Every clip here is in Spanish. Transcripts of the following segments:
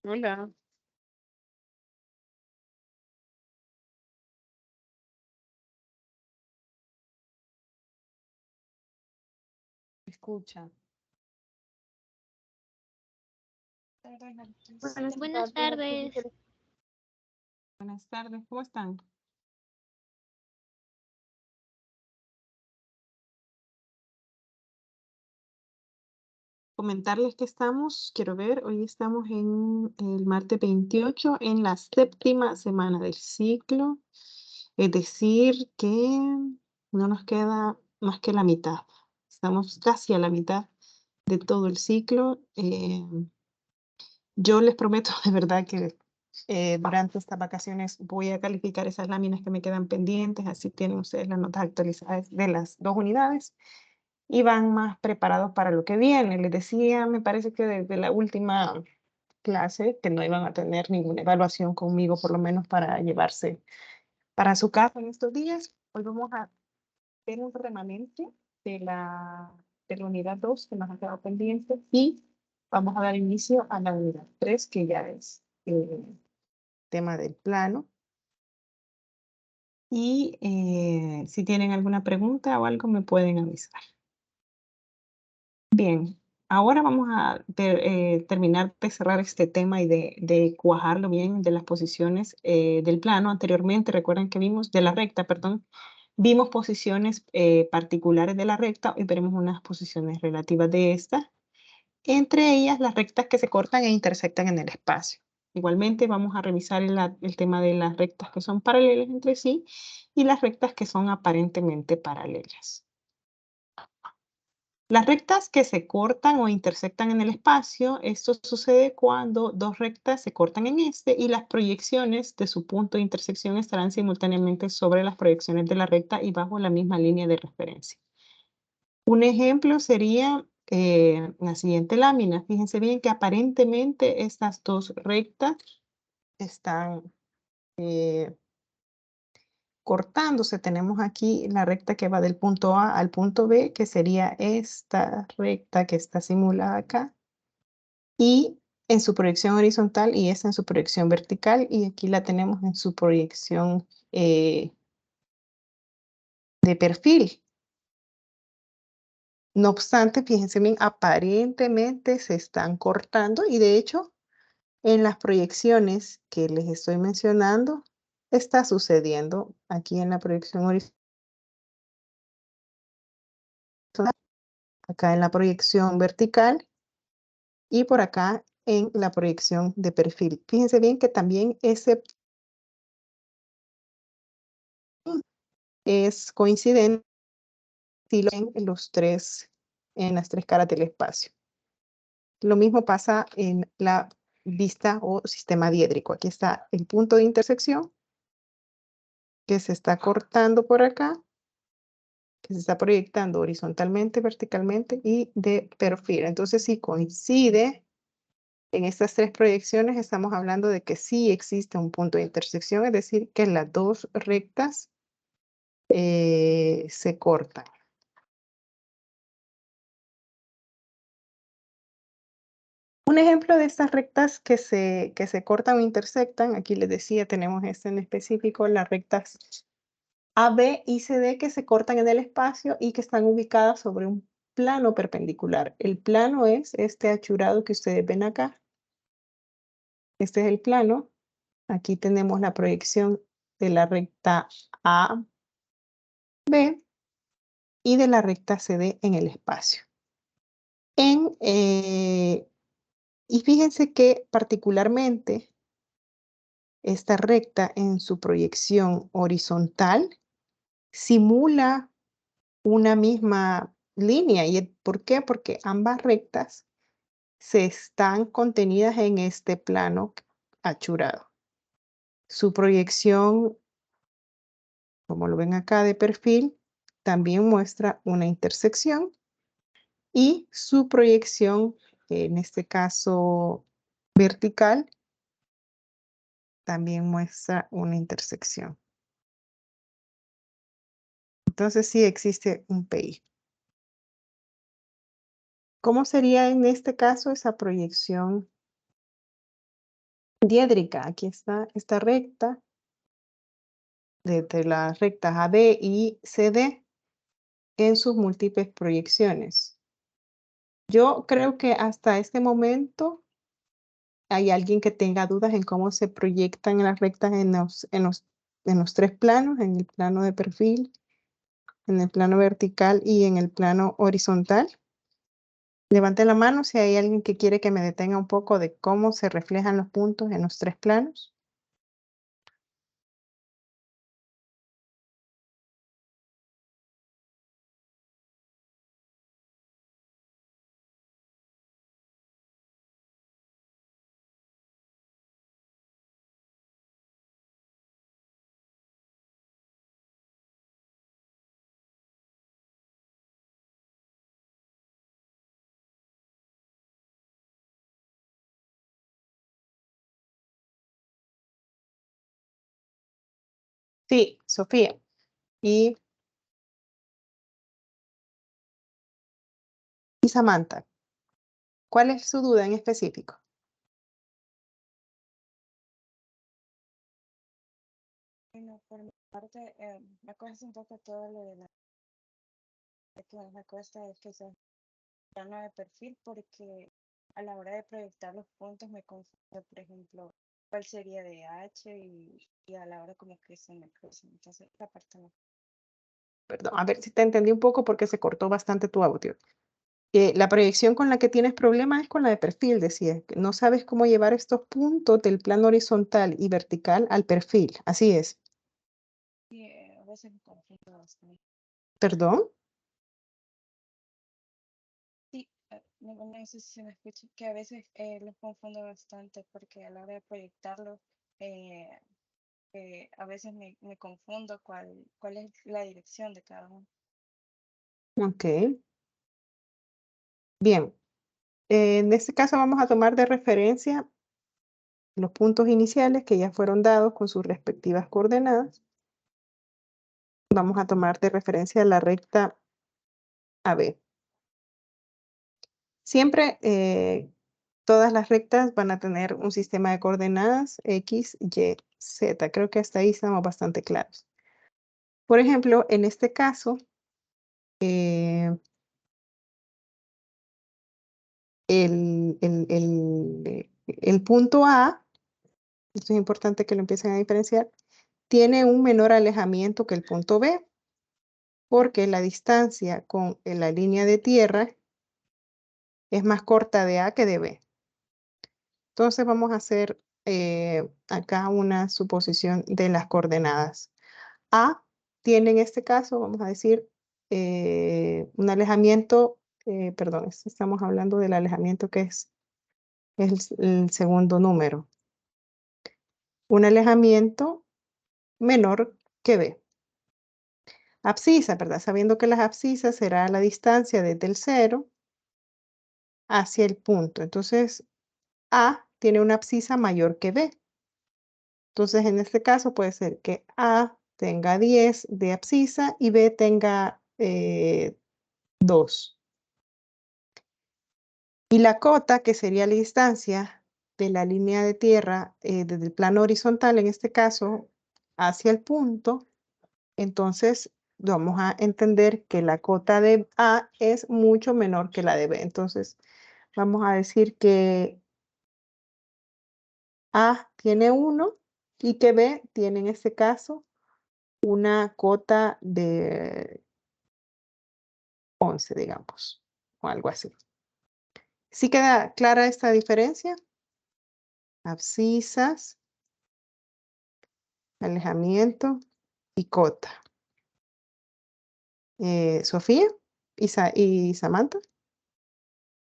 Hola, escucha. Buenas Buenas tardes, aquí tardes. dice- Buenas tardes, ¿cómo están? Comentarles que quiero ver, hoy estamos en el martes 28 en la séptima semana del ciclo, es decir, que no nos queda más que la mitad. Estamos casi a la mitad de todo el ciclo. Yo les prometo de verdad que durante estas vacaciones voy a calificar esas láminas que me quedan pendientes, así tienen ustedes las notas actualizadas de las 2 unidades y van más preparados para lo que viene. Les decía, me parece que desde la última clase que no iban a tener ninguna evaluación conmigo, por lo menos para llevarse para su casa en estos días. Hoy vamos a ver un remanente de la unidad 2 que nos ha quedado pendiente y vamos a dar inicio a la unidad 3 que ya es tema del plano. Y si tienen alguna pregunta o algo me pueden avisar. Bien, ahora vamos a terminar de cerrar este tema y de cuajarlo bien de las posiciones del plano. Anteriormente, recuerden que vimos de la recta, perdón, vimos posiciones particulares de la recta y veremos unas posiciones relativas de esta, entre ellas las rectas que se cortan e intersectan en el espacio. Igualmente vamos a revisar el tema de las rectas que son paralelas entre sí y las rectas que son aparentemente paralelas. Las rectas que se cortan o intersectan en el espacio, esto sucede cuando dos rectas se cortan en este y las proyecciones de su punto de intersección estarán simultáneamente sobre las proyecciones de la recta y bajo la misma línea de referencia. Un ejemplo sería la siguiente lámina. Fíjense bien que aparentemente estas dos rectas están cortándose. Tenemos aquí la recta que va del punto A al punto B, que sería esta recta que está simulada acá, y en su proyección horizontal y esta en su proyección vertical, y aquí la tenemos en su proyección de perfil. No obstante, fíjense bien, aparentemente se están cortando y de hecho en las proyecciones que les estoy mencionando está sucediendo aquí en la proyección horizontal, acá en la proyección vertical y por acá en la proyección de perfil. Fíjense bien que también ese es coincidente en los tres, en las tres caras del espacio. Lo mismo pasa en la vista o sistema diédrico. Aquí está el punto de intersección que se está cortando por acá, que se está proyectando horizontalmente, verticalmente y de perfil. Entonces, si coincide en estas tres proyecciones, estamos hablando de que sí existe un punto de intersección, es decir, que las dos rectas se cortan. Un ejemplo de estas rectas que se cortan o intersectan, aquí les decía, tenemos este en específico, las rectas AB y CD que se cortan en el espacio y que están ubicadas sobre un plano perpendicular. El plano es este achurado que ustedes ven acá. Este es el plano. Aquí tenemos la proyección de la recta AB y de la recta CD en el espacio. Y fíjense que particularmente esta recta en su proyección horizontal simula una misma línea. ¿Y por qué? Porque ambas rectas se están contenidas en este plano achurado. Su proyección, como lo ven acá de perfil, también muestra una intersección y su proyección, en este caso vertical, también muestra una intersección. Entonces sí existe un PI. ¿Cómo sería en este caso esa proyección Diédrica, aquí está esta recta, de las rectas AB y CD en sus múltiples proyecciones. Yo creo que hasta este momento hay alguien que tenga dudas en cómo se proyectan las rectas en los tres planos, en el plano de perfil, en el plano vertical y en el plano horizontal. Levante la mano si hay alguien que quiere que me detenga un poco de cómo se reflejan los puntos en los tres planos. Sí, Sofía. Y Samantha, ¿cuál es su duda en específico? Bueno, por mi parte, me cuesta un poco todo lo de que me cuesta es que sea plano de perfil porque a la hora de proyectar los puntos me confundo, por ejemplo, cuál sería de H y a la hora como que se me cruzan. Entonces, esa parte no. Perdón, a ver si te entendí un poco porque se cortó bastante tu audio. La proyección con la que tienes problema es con la de perfil, decías. Que no sabes cómo llevar estos puntos del plano horizontal y vertical al perfil. Así es. Y a veces me confundo bastante. ¿Perdón? Sí, no sé si se me escucha, que a veces los confundo bastante porque a la hora de proyectarlos, eh, a veces me confundo cuál es la dirección de cada uno. Ok. Bien. En este caso vamos a tomar de referencia los puntos iniciales que ya fueron dados con sus respectivas coordenadas. Vamos a tomar de referencia la recta AB. Siempre todas las rectas van a tener un sistema de coordenadas X, Y, Z. Creo que hasta ahí estamos bastante claros. Por ejemplo, en este caso, el punto A, esto es importante que lo empiecen a diferenciar, tiene un menor alejamiento que el punto B, porque la distancia con la línea de tierra es más corta de A que de B. Entonces vamos a hacer acá una suposición de las coordenadas. A tiene en este caso, vamos a decir, un alejamiento, perdón, estamos hablando del alejamiento que es el segundo número. Un alejamiento menor que B. Abscisa, ¿verdad? Sabiendo que las abscisas será la distancia desde el 0 hacia el punto. Entonces, A tiene una abscisa mayor que B. Entonces, en este caso puede ser que A tenga 10 de abscisa y B tenga 2. Y la cota, que sería la distancia de la línea de tierra desde el plano horizontal, en este caso, hacia el punto, entonces vamos a entender que la cota de A es mucho menor que la de B. Entonces, vamos a decir que A tiene 1 y que B tiene en este caso una cota de 11, digamos, o algo así. ¿Sí queda clara esta diferencia? Abscisas, alejamiento y cota. ¿Sofía y Samantha?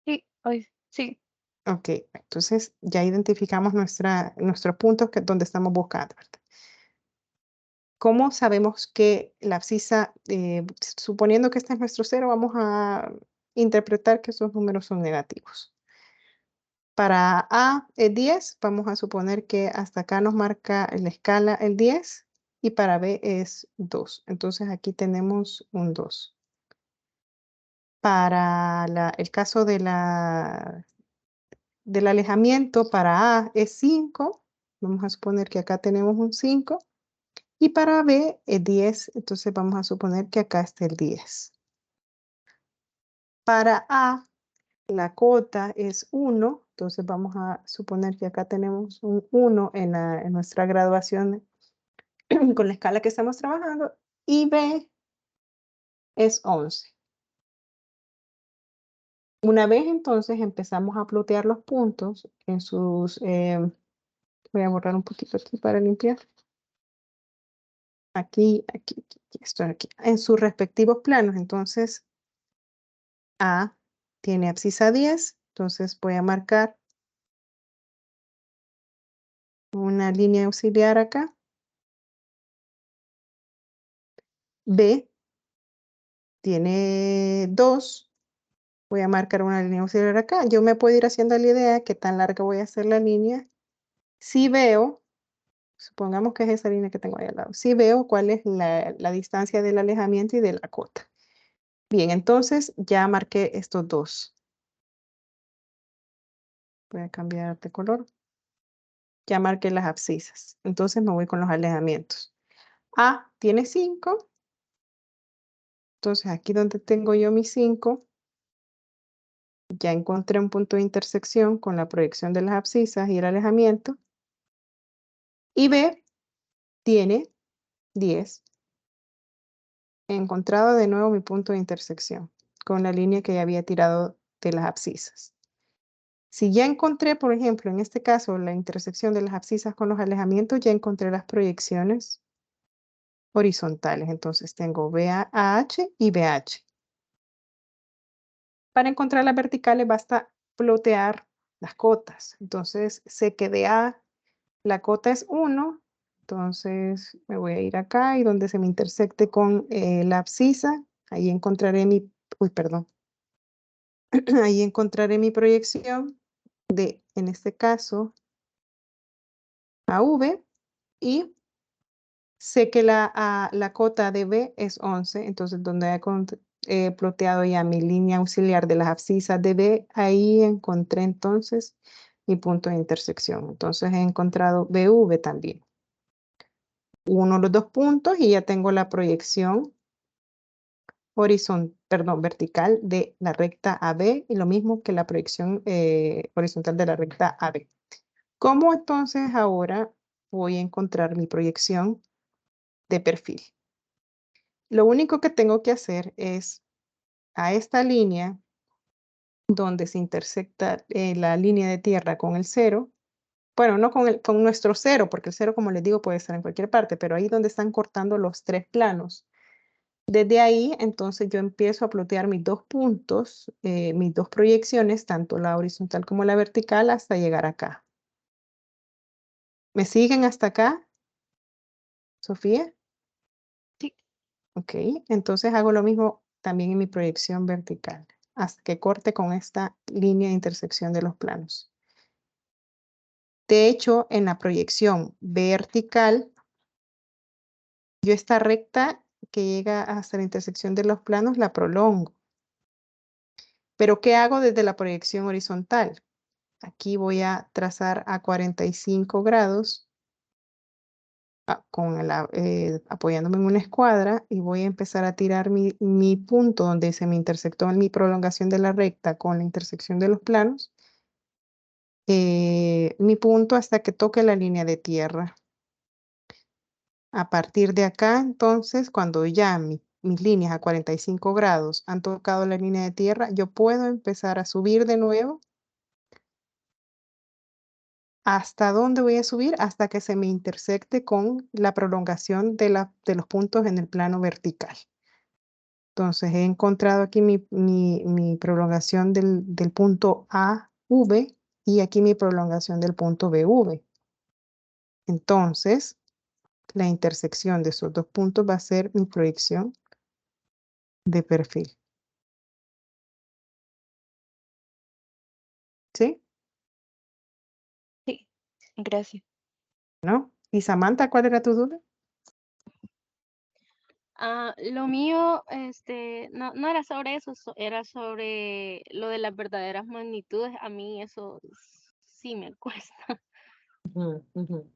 Sí, hoy sí. Ok, entonces ya identificamos nuestros puntos donde estamos buscando, ¿verdad? ¿Cómo sabemos que la abscisa, suponiendo que este es nuestro cero, vamos a interpretar que esos números son negativos? Para A es 10, vamos a suponer que hasta acá nos marca la escala el 10 y para B es 2. Entonces aquí tenemos un 2. Para el caso de del alejamiento para A es 5. Vamos a suponer que acá tenemos un 5. Y para B es 10. Entonces vamos a suponer que acá está el 10. Para A, la cota es 1. Entonces vamos a suponer que acá tenemos un 1 en nuestra graduación con la escala que estamos trabajando. Y B es 11. Una vez entonces empezamos a plotear los puntos en sus... voy a borrar un poquito aquí para limpiar. Aquí, esto aquí. En sus respectivos planos, entonces A tiene abscisa 10, entonces voy a marcar una línea auxiliar acá. B tiene 2, voy a marcar una línea auxiliar acá. Yo me puedo ir haciendo la idea de qué tan larga voy a hacer la línea. Si veo, supongamos que es esa línea que tengo ahí al lado, si veo cuál es la distancia del alejamiento y de la cota. Bien, entonces ya marqué estos dos. Voy a cambiar de color. Ya marqué las abscisas. Entonces me voy con los alejamientos. A tiene 5. Entonces aquí donde tengo yo mis 5, ya encontré un punto de intersección con la proyección de las abscisas y el alejamiento. Y B tiene 10. He encontrado de nuevo mi punto de intersección con la línea que ya había tirado de las abscisas. Si ya encontré, por ejemplo, en este caso, la intersección de las abscisas con los alejamientos, ya encontré las proyecciones horizontales. Entonces tengo BAH y BH. Para encontrar las verticales basta plotear las cotas. Entonces sé que de A la cota es 1. Entonces me voy a ir acá y donde se me intersecte con la abscisa, ahí encontraré mi, uy, perdón. Ahí encontraré mi proyección de, en este caso, AV, y sé que la cota de B es 11, entonces donde he ploteado ya mi línea auxiliar de las abscisas de B, ahí encontré entonces mi punto de intersección. Entonces he encontrado BV también. Uno los dos puntos y ya tengo la proyección vertical de la recta AB y lo mismo que la proyección horizontal de la recta AB. ¿Cómo entonces ahora voy a encontrar mi proyección de perfil? Lo único que tengo que hacer es a esta línea donde se intersecta la línea de tierra con el 0, bueno, no con nuestro 0, porque el 0, como les digo, puede estar en cualquier parte, pero ahí donde están cortando los 3 planos. Desde ahí, entonces yo empiezo a plotear mis dos puntos, mis dos proyecciones, tanto la horizontal como la vertical, hasta llegar acá. ¿Me siguen hasta acá, Sofía? Sí. Ok, entonces hago lo mismo también en mi proyección vertical, hasta que corte con esta línea de intersección de los planos. De hecho, en la proyección vertical, yo esta recta que llega hasta la intersección de los planos la prolongo. Pero ¿qué hago desde la proyección horizontal? Aquí voy a trazar a 45 grados apoyándome en una escuadra y voy a empezar a tirar mi punto donde se me intersectó en mi prolongación de la recta con la intersección de los planos. Mi punto hasta que toque la línea de tierra. A partir de acá, entonces, cuando ya mis líneas a 45 grados han tocado la línea de tierra, yo puedo empezar a subir de nuevo. ¿Hasta dónde voy a subir? Hasta que se me intersecte con la prolongación de los puntos en el plano vertical. Entonces, he encontrado aquí mi prolongación del punto AV y aquí mi prolongación del punto BV. Entonces, la intersección de esos dos puntos va a ser mi proyección de perfil. ¿Sí? Sí, gracias. ¿No? Y Samantha, ¿cuál era tu duda? Lo mío, no era sobre eso, era sobre lo de las verdaderas magnitudes. A mí eso sí me cuesta. Ujú, ujú.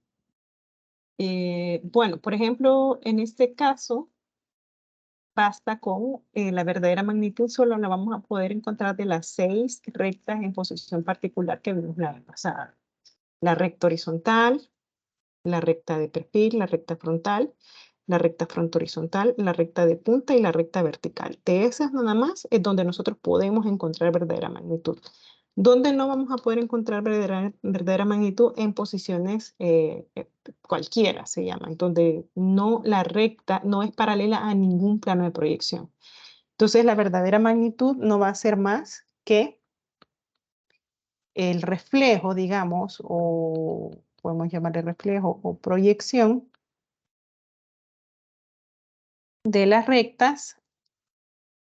Bueno, por ejemplo, en este caso, basta con la verdadera magnitud, solo la vamos a poder encontrar de las 6 rectas en posición particular que vimos la vez pasada. La recta horizontal, la recta de perfil, la recta frontal, la recta horizontal, la recta de punta y la recta vertical. De esas nada más es donde nosotros podemos encontrar verdadera magnitud. Donde no vamos a poder encontrar verdadera magnitud en posiciones cualquiera, se llaman, donde no la recta no es paralela a ningún plano de proyección. Entonces la verdadera magnitud no va a ser más que el reflejo, digamos, o podemos llamarle reflejo o proyección de las rectas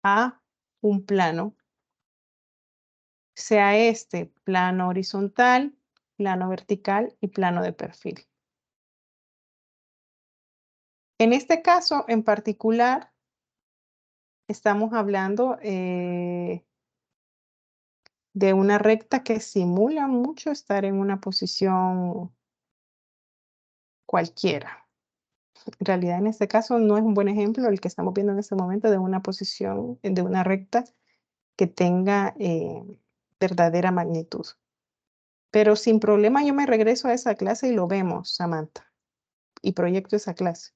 a un plano, sea este plano horizontal, plano vertical y plano de perfil. En este caso en particular, estamos hablando de una recta que simula mucho estar en una posición cualquiera. En realidad, en este caso no es un buen ejemplo el que estamos viendo en este momento de una posición, de una recta que tenga verdadera magnitud. Pero sin problema yo me regreso a esa clase y lo vemos, Samantha, y proyecto esa clase.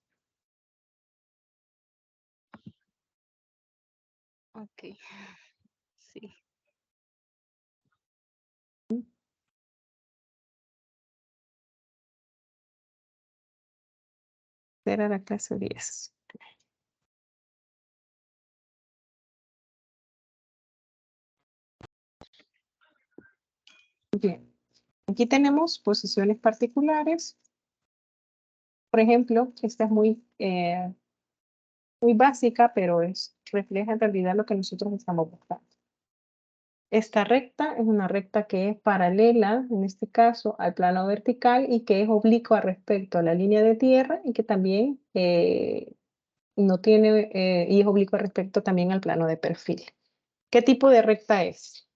Ok, sí. Era la clase 10. Bien, aquí tenemos posiciones particulares. Por ejemplo, esta es muy básica, pero refleja en realidad lo que nosotros estamos buscando. Esta recta es una recta que es paralela, en este caso, al plano vertical y que es oblicua respecto a la línea de tierra y que también no tiene, y es oblicua respecto también al plano de perfil. ¿Qué tipo de recta es?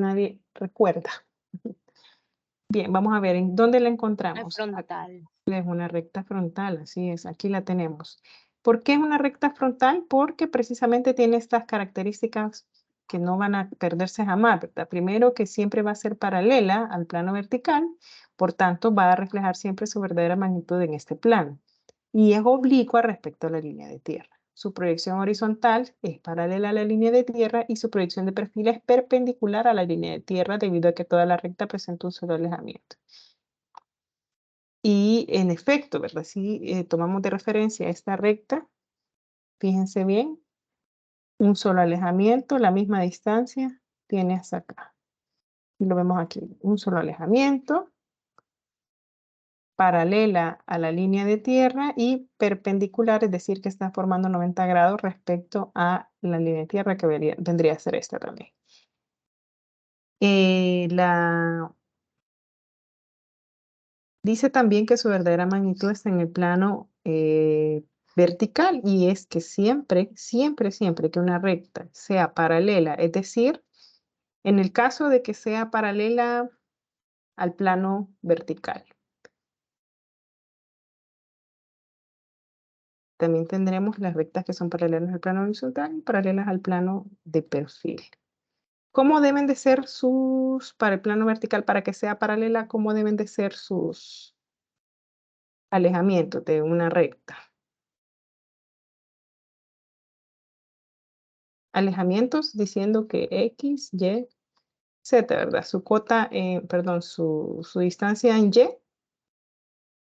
Nadie recuerda. Bien, vamos a ver en dónde la Es encontramos. frontal. Es una recta frontal, así es, aquí la tenemos. ¿Por qué es una recta frontal? Porque precisamente tiene estas características que no van a perderse jamás, ¿verdad? Primero, que siempre va a ser paralela al plano vertical, por tanto, va a reflejar siempre su verdadera magnitud en este plano. Y es oblicua respecto a la línea de tierra. Su proyección horizontal es paralela a la línea de tierra y su proyección de perfil es perpendicular a la línea de tierra debido a que toda la recta presenta un solo alejamiento. Y en efecto, ¿verdad? Si tomamos de referencia esta recta, fíjense bien, un solo alejamiento, la misma distancia tiene hasta acá. Y lo vemos aquí, un solo alejamiento, paralela a la línea de tierra y perpendicular, es decir, que está formando 90 grados respecto a la línea de tierra que vendría a ser esta también. Dice también que su verdadera magnitud está en el plano vertical y es que siempre, siempre, siempre que una recta sea paralela, es decir, en el caso de que sea paralela al plano vertical. También tendremos las rectas que son paralelas al plano horizontal y paralelas al plano de perfil. ¿Cómo deben de ser para el plano vertical, para que sea paralela, cómo deben de ser sus alejamientos de una recta? Alejamientos diciendo que X, Y, Z, ¿verdad? Su cota, perdón, su distancia en Y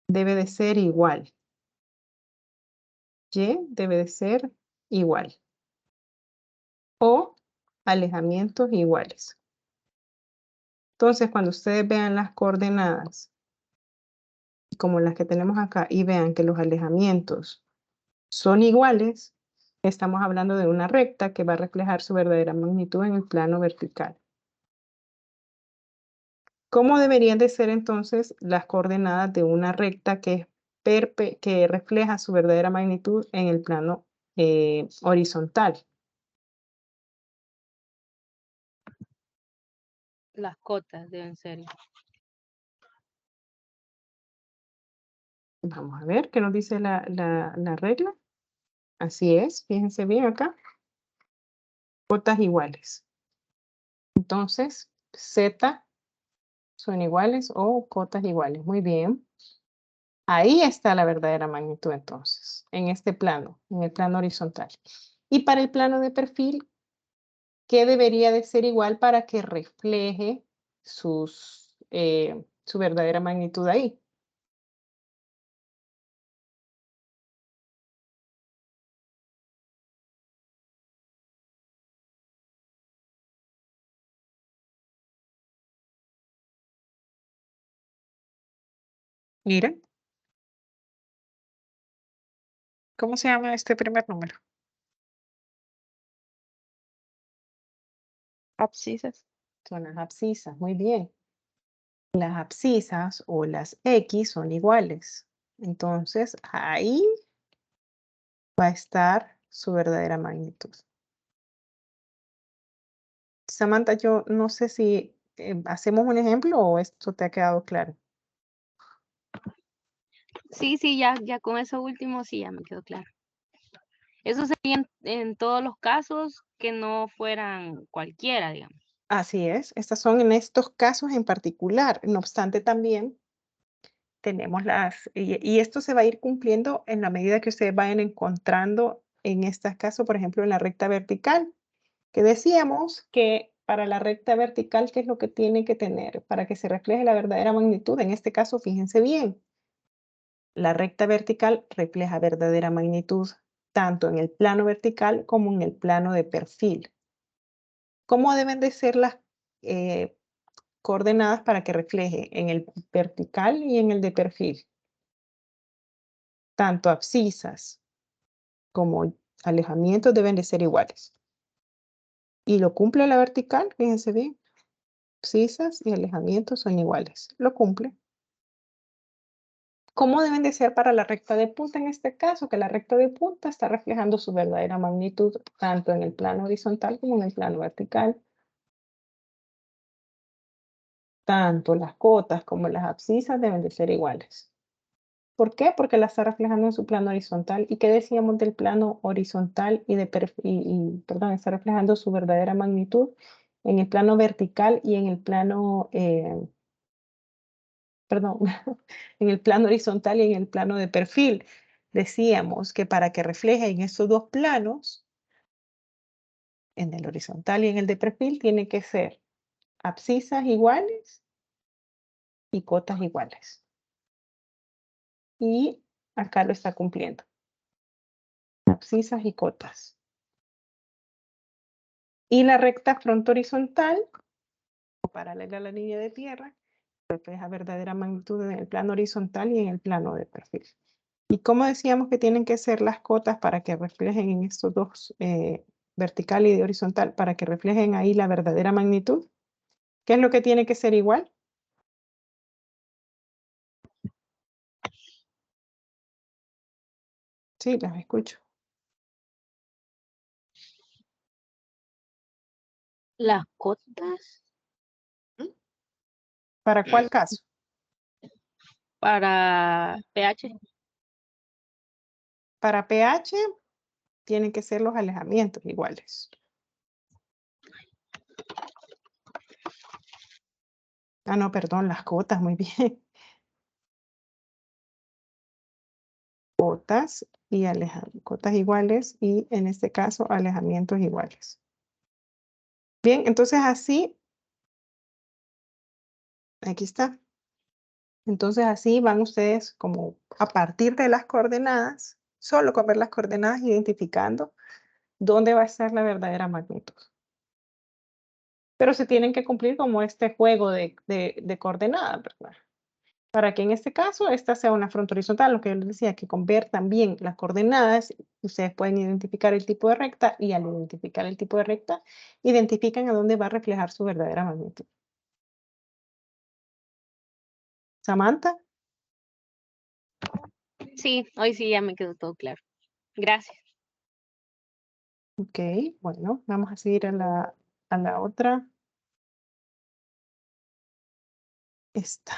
debe de ser igual. Y debe de ser igual. O alejamientos iguales. Entonces, cuando ustedes vean las coordenadas como las que tenemos acá, y vean que los alejamientos son iguales, estamos hablando de una recta que va a reflejar su verdadera magnitud en el plano vertical. ¿Cómo deberían de ser entonces las coordenadas de una recta que refleja su verdadera magnitud en el plano horizontal? Las cotas deben ser. Vamos a ver qué nos dice la regla. Así es, fíjense bien acá. Cotas iguales. Entonces, Z son iguales o cotas iguales. Muy bien. Ahí está la verdadera magnitud entonces, en este plano, en el plano horizontal. Y para el plano de perfil, ¿qué debería de ser igual para que refleje su verdadera magnitud ahí? Miren. ¿Cómo se llama este primer número? Abscisas. Son las abscisas, muy bien. Las abscisas o las X son iguales. Entonces, ahí va a estar su verdadera magnitud. Samantha, yo no sé si hacemos un ejemplo o esto te ha quedado claro. Sí, ya con eso último sí ya me quedó claro. Eso sería en todos los casos que no fueran cualquiera, digamos. Así es, estas son en estos casos en particular. No obstante, también tenemos y esto se va a ir cumpliendo en la medida que ustedes vayan encontrando en este caso, por ejemplo, en la recta vertical, que decíamos que para la recta vertical, ¿qué es lo que tiene que tener? Para que se refleje la verdadera magnitud, en este caso, fíjense bien, la recta vertical refleja verdadera magnitud tanto en el plano vertical como en el plano de perfil. ¿Cómo deben de ser las coordenadas para que refleje en el vertical y en el de perfil? Tanto abscisas como alejamientos deben de ser iguales. Y lo cumple la vertical, fíjense bien. Abscisas y alejamientos son iguales. Lo cumple. ¿Cómo deben de ser para la recta de punta en este caso? Que la recta de punta está reflejando su verdadera magnitud tanto en el plano horizontal como en el plano vertical. Tanto las cotas como las abscisas deben de ser iguales. ¿Por qué? Porque la está reflejando en su plano horizontal. ¿Y qué decíamos del plano horizontal perdón, está reflejando su verdadera magnitud en el plano vertical y en el plano, perdón, en el plano horizontal y en el plano de perfil? Decíamos que para que refleje en estos dos planos, en el horizontal y en el de perfil, tiene que ser abscisas iguales y cotas iguales. Y acá lo está cumpliendo. Abscisas y cotas. Y la recta fronto horizontal, paralela a la línea de tierra, refleja verdadera magnitud en el plano horizontal y en el plano de perfil. ¿Y cómo decíamos que tienen que ser las cotas para que reflejen en estos dos, vertical y de horizontal, para que reflejen ahí la verdadera magnitud? ¿Qué es lo que tiene que ser igual? Sí, las escucho. Las cotas ¿Para cuál caso? para pH. Para pH tienen que ser los alejamientos iguales. Ah, no, perdón, las cotas, muy bien. Cotas y cotas iguales y en este caso alejamientos iguales. Bien, entonces así, aquí está. Entonces así van ustedes como a partir de las coordenadas, solo con ver las coordenadas, identificando dónde va a estar la verdadera magnitud. Pero se tienen que cumplir como este juego de coordenadas, ¿verdad? para que en este caso esta sea una fronda horizontal, lo que yo les decía, que conviertan bien las coordenadas, ustedes pueden identificar el tipo de recta y al identificar el tipo de recta, identifican a dónde va a reflejar su verdadera magnitud. Samantha, Sí, hoy sí ya me quedó todo claro. Gracias. ok, bueno, vamos a seguir a la otra. Esta.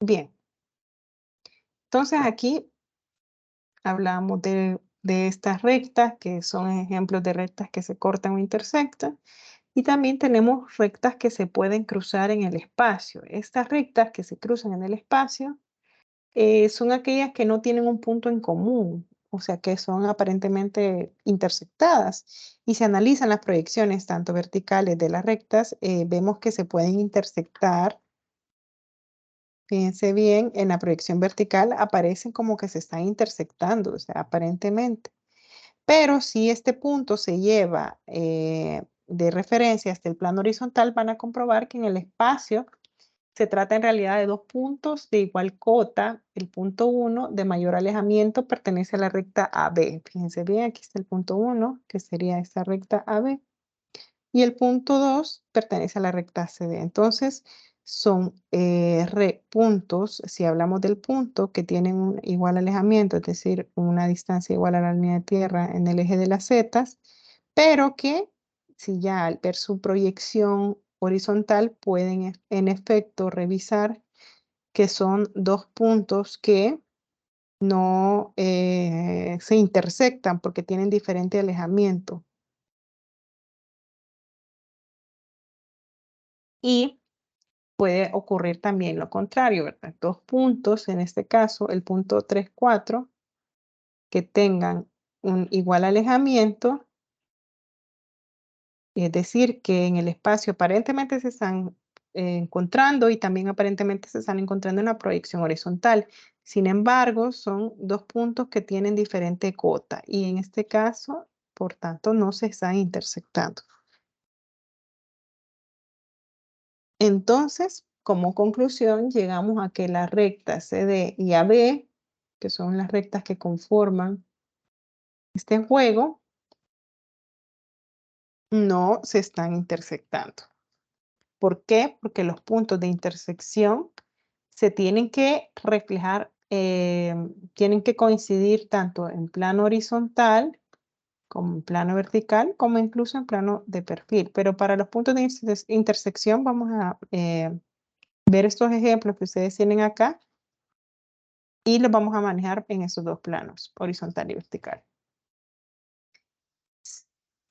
Bien, entonces aquí hablamos de estas rectas, que son ejemplos de rectas que se cortan o intersectan, y también tenemos rectas que se pueden cruzar en el espacio. Estas rectas que se cruzan en el espacio son aquellas que no tienen un punto en común, o sea que son aparentemente intersectadas. Y si analizan las proyecciones tanto verticales de las rectas, vemos que se pueden intersectar. Fíjense bien, en la proyección vertical aparecen como que se están intersectando, o sea, aparentemente. Pero si este punto se lleva de referencia hasta el plano horizontal, van a comprobar que en el espacio se trata en realidad de dos puntos de igual cota. El punto 1 de mayor alejamiento pertenece a la recta AB. Fíjense bien, aquí está el punto 1, que sería esta recta AB. Y el punto 2 pertenece a la recta CD. Entonces, son puntos, si hablamos del punto, que tienen un igual alejamiento, es decir, una distancia igual a la línea de tierra en el eje de las zetas, pero que si ya al ver su proyección horizontal pueden en efecto revisar que son dos puntos que no se intersectan porque tienen diferente alejamiento. Y puede ocurrir también lo contrario, ¿verdad? Dos puntos, en este caso, el punto 3, 4, que tengan un igual alejamiento, es decir, que en el espacio aparentemente se están encontrando y también aparentemente se están encontrando en la proyección horizontal. Sin embargo, son dos puntos que tienen diferente cota y en este caso, por tanto, no se están intersectando. Entonces, como conclusión, llegamos a que las rectas CD y AB, que son las rectas que conforman este juego, no se están intersectando. ¿Por qué? Porque los puntos de intersección se tienen que reflejar, tienen que coincidir tanto en plano horizontal como en plano vertical, como incluso en plano de perfil. Pero para los puntos de intersección vamos a ver estos ejemplos que ustedes tienen acá y los vamos a manejar en esos dos planos, horizontal y vertical.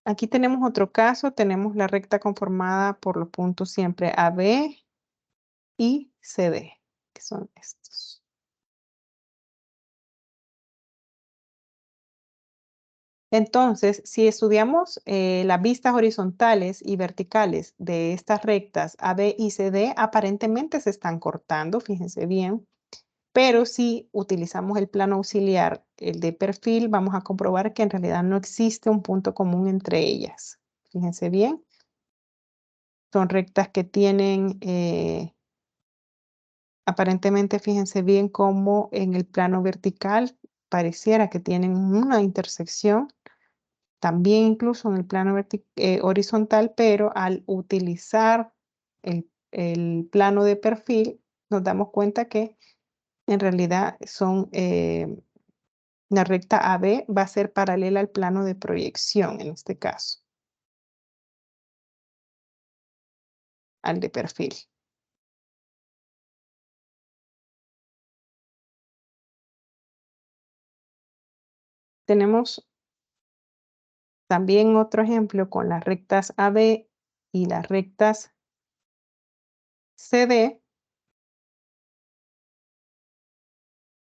Aquí tenemos otro caso, tenemos la recta conformada por los puntos siempre AB y CD, que son estos. Entonces, si estudiamos las vistas horizontales y verticales de estas rectas AB y CD, aparentemente se están cortando, fíjense bien. Pero si utilizamos el plano auxiliar, el de perfil, vamos a comprobar que en realidad no existe un punto común entre ellas. Fíjense bien. Son rectas que tienen, aparentemente, fíjense bien cómo en el plano vertical pareciera que tienen una intersección. También incluso en el plano horizontal, pero al utilizar el plano de perfil, nos damos cuenta que en realidad son la recta AB va a ser paralela al plano de proyección en este caso, al de perfil. Tenemos también otro ejemplo con las rectas AB y las rectas CD.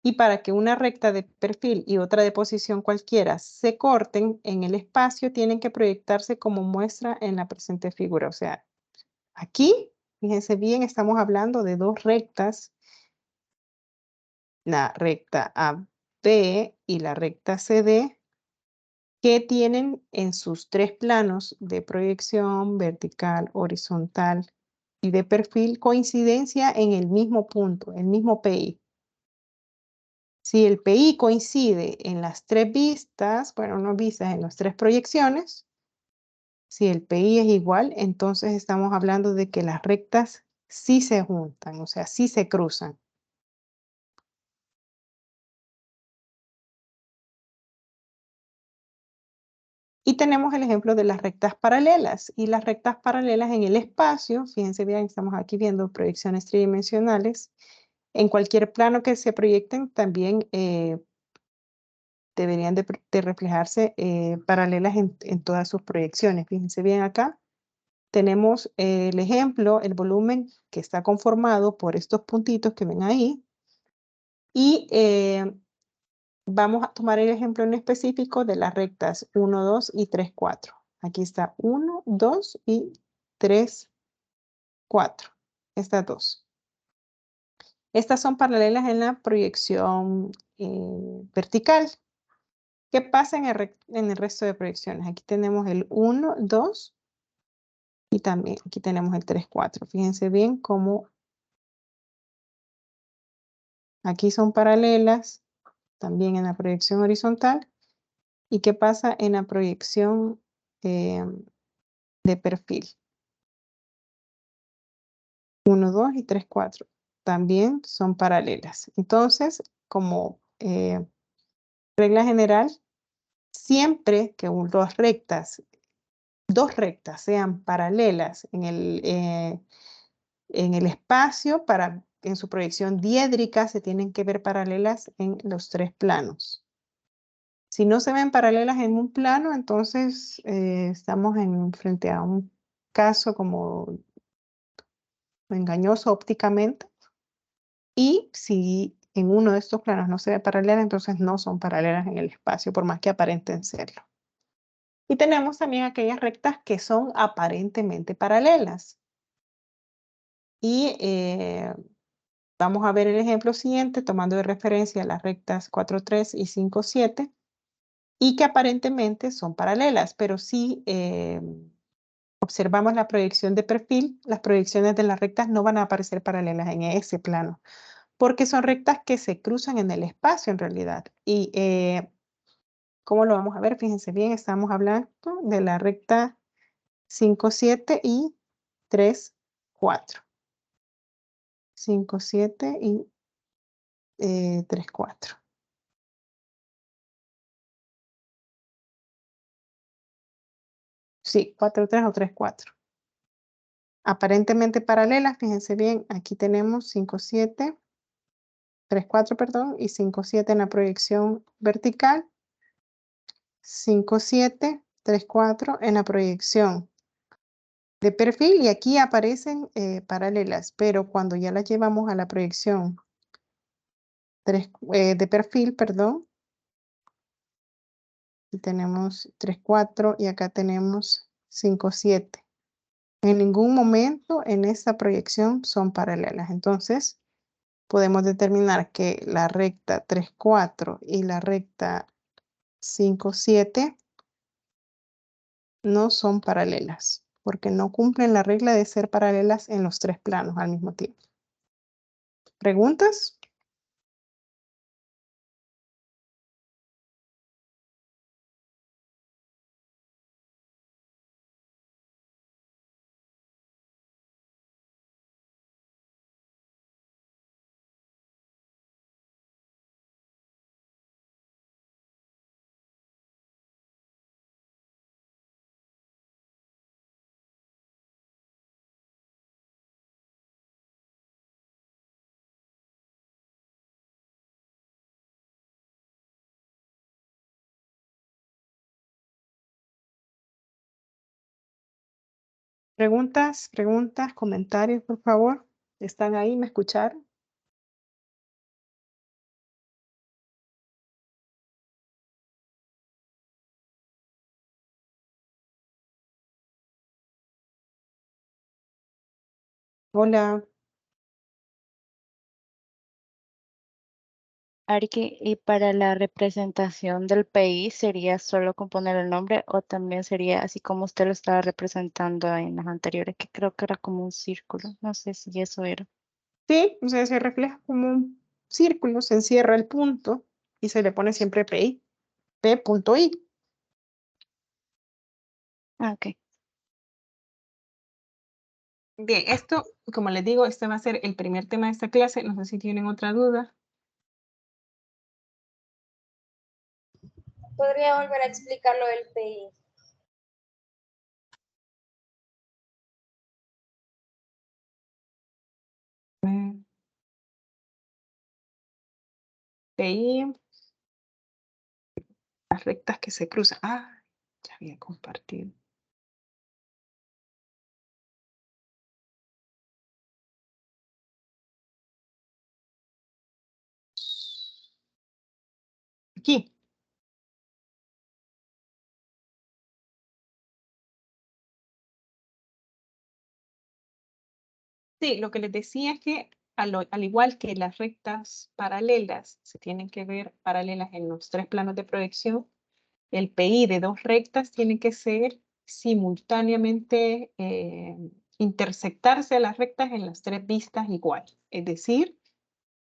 Y para que una recta de perfil y otra de posición cualquiera se corten en el espacio, tienen que proyectarse como muestra en la presente figura. O sea, aquí, fíjense bien, estamos hablando de dos rectas, la recta AB y la recta CD, que tienen en sus tres planos de proyección vertical, horizontal y de perfil coincidencia en el mismo punto, el mismo PI. Si el PI coincide en las tres vistas, bueno, no vistas, en las tres proyecciones, si el PI es igual, entonces estamos hablando de que las rectas sí se juntan, o sea, sí se cruzan. Y tenemos el ejemplo de las rectas paralelas. Y las rectas paralelas en el espacio, fíjense bien, estamos aquí viendo proyecciones tridimensionales. En cualquier plano que se proyecten, también deberían de reflejarse paralelas en todas sus proyecciones. Fíjense bien acá. Tenemos el ejemplo, el volumen que está conformado por estos puntitos que ven ahí. Y vamos a tomar el ejemplo en específico de las rectas 1, 2 y 3, 4. Aquí está 1, 2 y 3, 4. Estas dos. Estas son paralelas en la proyección vertical. ¿Qué pasa en el resto de proyecciones? Aquí tenemos el 1, 2 y también aquí tenemos el 3, 4. Fíjense bien cómo aquí son paralelas también en la proyección horizontal. ¿Y qué pasa en la proyección de perfil? 1, 2 y 3, 4. También son paralelas. Entonces, como regla general, siempre que dos rectas sean paralelas en el espacio, en su proyección diédrica se tienen que ver paralelas en los tres planos. Si no se ven paralelas en un plano, entonces estamos frente a un caso como engañoso ópticamente. Y si en uno de estos planos no se ve paralela, entonces no son paralelas en el espacio, por más que aparenten serlo. Y tenemos también aquellas rectas que son aparentemente paralelas. Y vamos a ver el ejemplo siguiente, tomando de referencia las rectas 4, 3 y 5, 7, y que aparentemente son paralelas, pero si observamos la proyección de perfil, las proyecciones de las rectas no van a aparecer paralelas en ese plano, porque son rectas que se cruzan en el espacio en realidad. Y ¿cómo lo vamos a ver? Fíjense bien, estamos hablando de la recta 5, 7 y 3, 4. 5, 7 y 3, 4. Sí, 4, 3 o 3, 4. Aparentemente paralelas, fíjense bien, aquí tenemos 5, 7, 3, 4, perdón, y 5, 7 en la proyección vertical, 5, 7, 3, 4 en la proyección de perfil, y aquí aparecen paralelas, pero cuando ya las llevamos a la proyección de perfil, perdón, y tenemos 3, 4 y acá tenemos 5, 7. En ningún momento en esta proyección son paralelas. Entonces, podemos determinar que la recta 3, 4 y la recta 5, 7 no son paralelas, porque no cumplen la regla de ser paralelas en los tres planos al mismo tiempo. ¿Preguntas? ¿Preguntas? ¿Preguntas? ¿Comentarios, por favor? ¿Están ahí? ¿Me escucharon? Hola. Arki, y para la representación del país, ¿sería solo con poner el nombre o también sería así como usted lo estaba representando en las anteriores, que creo que era como un círculo? No sé si eso era. Sí, o sea, se refleja como un círculo, se encierra el punto y se le pone siempre PI. P.I. Ah, ok. Bien, esto, como les digo, este va a ser el primer tema de esta clase. No sé si tienen otra duda. ¿Podría volver a explicar lo del PI? PI, las rectas que se cruzan. Ah, ya había compartido. Aquí. Sí, lo que les decía es que al igual que las rectas paralelas se tienen que ver paralelas en los tres planos de proyección, el PI de dos rectas tiene que ser simultáneamente intersectarse a las rectas en las tres vistas igual. Es decir,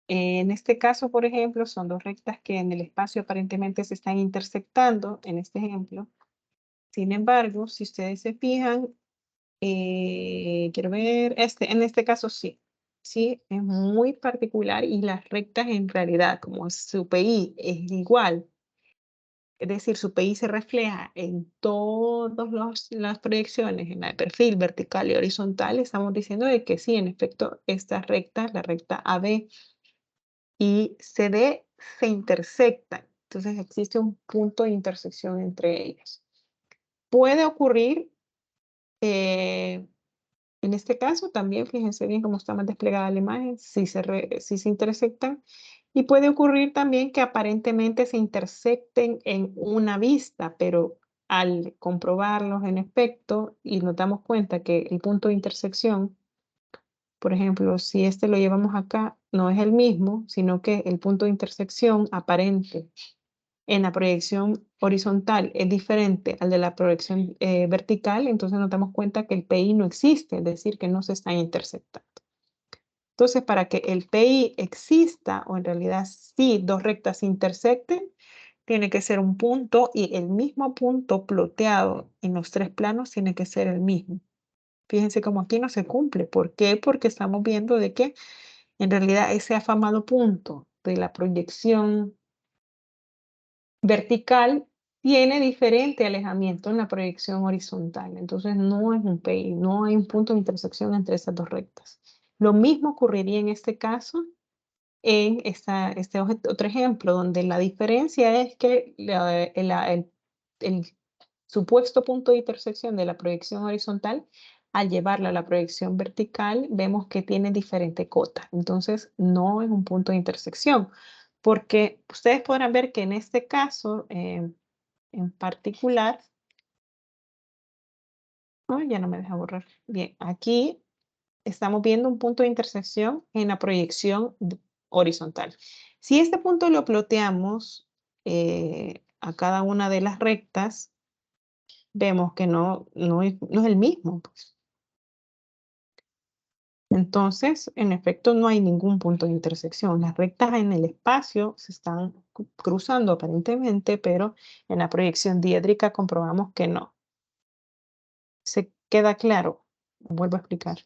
en este caso, por ejemplo, son dos rectas que en el espacio aparentemente se están intersectando, en este ejemplo. Sin embargo, si ustedes se fijan, quiero ver, en este caso sí. Sí, es muy particular y las rectas en realidad, como su PI es igual, es decir, su PI se refleja en todas las proyecciones, en la de perfil vertical y horizontal, estamos diciendo de que sí, en efecto, estas rectas, la recta AB y CD, se intersectan. Entonces existe un punto de intersección entre ellas. Puede ocurrir, en este caso también, fíjense bien cómo está más desplegada la imagen, si se intersectan. Y puede ocurrir también que aparentemente se intersecten en una vista, pero al comprobarlos en efecto y nos damos cuenta que el punto de intersección, por ejemplo, si este lo llevamos acá, no es el mismo, sino que el punto de intersección aparente en la proyección horizontal es diferente al de la proyección vertical, entonces nos damos cuenta que el PI no existe, es decir, que no se están intersectando. Entonces, para que el PI exista, o en realidad sí dos rectas intersecten, tiene que ser un punto y el mismo punto ploteado en los tres planos tiene que ser el mismo. Fíjense cómo aquí no se cumple. ¿Por qué? Porque estamos viendo de que en realidad ese afamado punto de la proyección vertical tiene diferente alejamiento en la proyección horizontal. Entonces no es un PI, no hay un punto de intersección entre esas dos rectas. Lo mismo ocurriría en este caso en este otro ejemplo, donde la diferencia es que el supuesto punto de intersección de la proyección horizontal, al llevarla a la proyección vertical, vemos que tiene diferente cota. Entonces, no es un punto de intersección, porque ustedes podrán ver que en este caso, en particular, ya no me deja borrar. Bien, aquí estamos viendo un punto de intersección en la proyección horizontal. Si este punto lo ploteamos a cada una de las rectas, vemos que no es el mismo, pues. Entonces, en efecto, no hay ningún punto de intersección. Las rectas en el espacio se están cruzando aparentemente, pero en la proyección diédrica comprobamos que no. ¿Se queda claro? Vuelvo a explicar.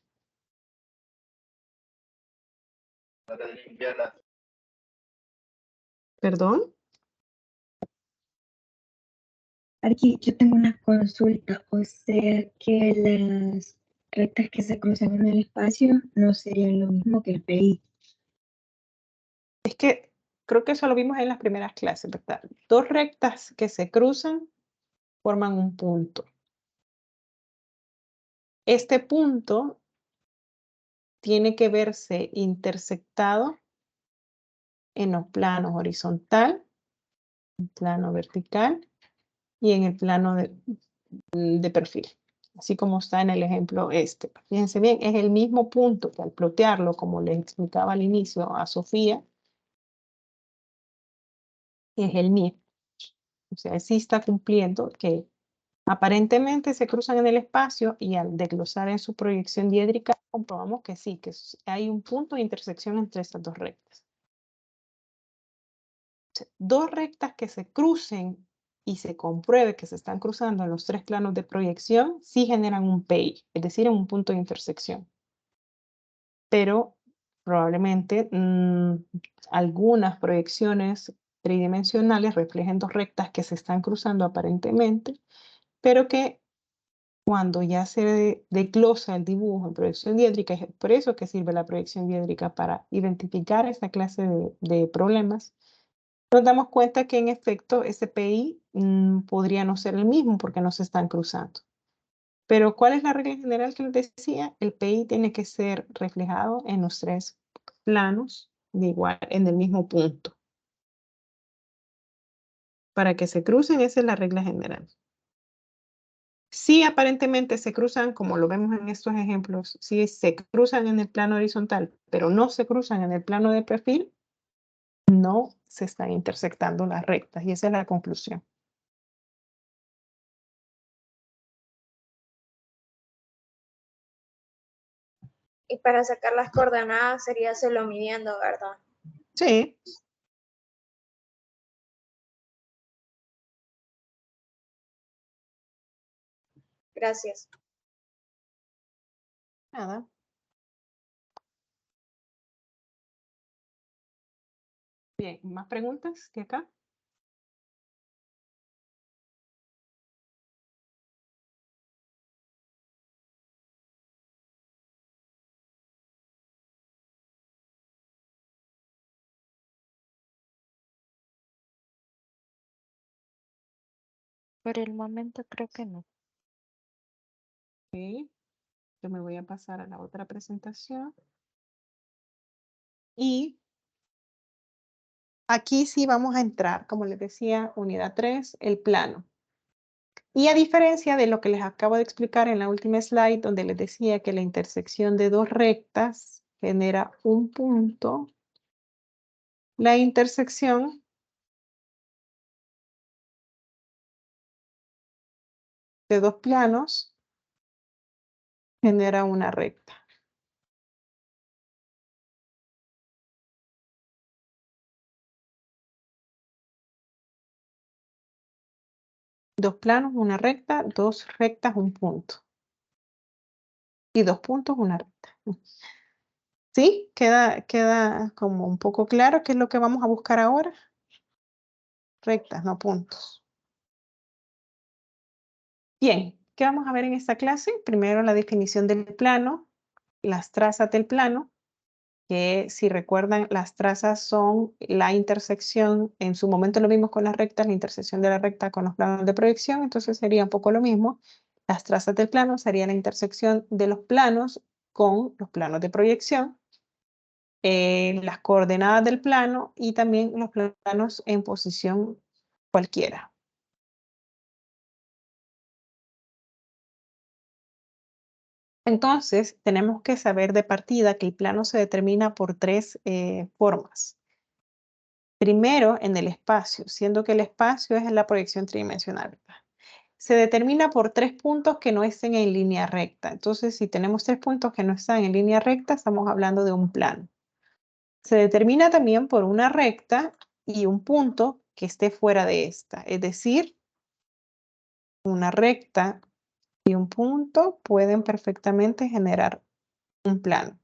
¿Perdón? Aquí yo tengo una consulta, o sea que las rectas que se cruzan en el espacio no serían lo mismo que el PI. Es que creo que eso lo vimos en las primeras clases, ¿verdad? Dos rectas que se cruzan forman un punto. Este punto tiene que verse intersectado en los planos horizontal, en plano vertical y en el plano de perfil. así como está en el ejemplo este. Fíjense bien, es el mismo punto que al plotearlo, como les explicaba al inicio a Sofía, es el mismo. O sea, sí está cumpliendo que aparentemente se cruzan en el espacio y al desglosar en su proyección diédrica comprobamos que sí, que hay un punto de intersección entre estas dos rectas. O sea, dos rectas que se crucen y se compruebe que se están cruzando en los tres planos de proyección, sí generan un PI, es decir, en un punto de intersección. Pero probablemente algunas proyecciones tridimensionales reflejen dos rectas que se están cruzando aparentemente, pero que cuando ya se desglosa el dibujo en proyección diédrica, es por eso que sirve la proyección diédrica para identificar esta clase de problemas, nos damos cuenta que en efecto ese PI podría no ser el mismo porque no se están cruzando. Pero ¿cuál es la regla general que les decía? El PI tiene que ser reflejado en los tres planos de igual, en el mismo punto. Para que se crucen, esa es la regla general. Si aparentemente se cruzan, como lo vemos en estos ejemplos, si se cruzan en el plano horizontal, pero no se cruzan en el plano de perfil, no se están intersectando las rectas. Y esa es la conclusión. Y para sacar las coordenadas sería hacerlo midiendo, ¿verdad? Sí. Gracias. Nada. Bien, ¿más preguntas que acá? Por el momento creo que no. Ok. Yo me voy a pasar a la otra presentación. Y aquí sí vamos a entrar, como les decía, unidad 3, el plano. Y a diferencia de lo que les acabo de explicar en la última slide, donde les decía que la intersección de dos rectas genera un punto, la intersección de dos planos genera una recta. Dos planos, una recta, dos rectas, un punto. Y dos puntos, una recta. ¿Sí? Queda como un poco claro qué es lo que vamos a buscar ahora. Rectas, no puntos. Bien, ¿qué vamos a ver en esta clase? Primero la definición del plano, las trazas del plano, que si recuerdan, las trazas son la intersección, en su momento lo vimos con las rectas, la intersección de la recta con los planos de proyección, entonces sería un poco lo mismo. Las trazas del plano serían la intersección de los planos con los planos de proyección, las coordenadas del plano y también los planos en posición cualquiera. Entonces, tenemos que saber de partida que el plano se determina por tres formas. Primero, en el espacio, siendo que el espacio es en la proyección tridimensional. Se determina por tres puntos que no estén en línea recta. Entonces, si tenemos tres puntos que no están en línea recta, estamos hablando de un plano. Se determina también por una recta y un punto que esté fuera de esta. Es decir, una recta y un punto pueden perfectamente generar un plano.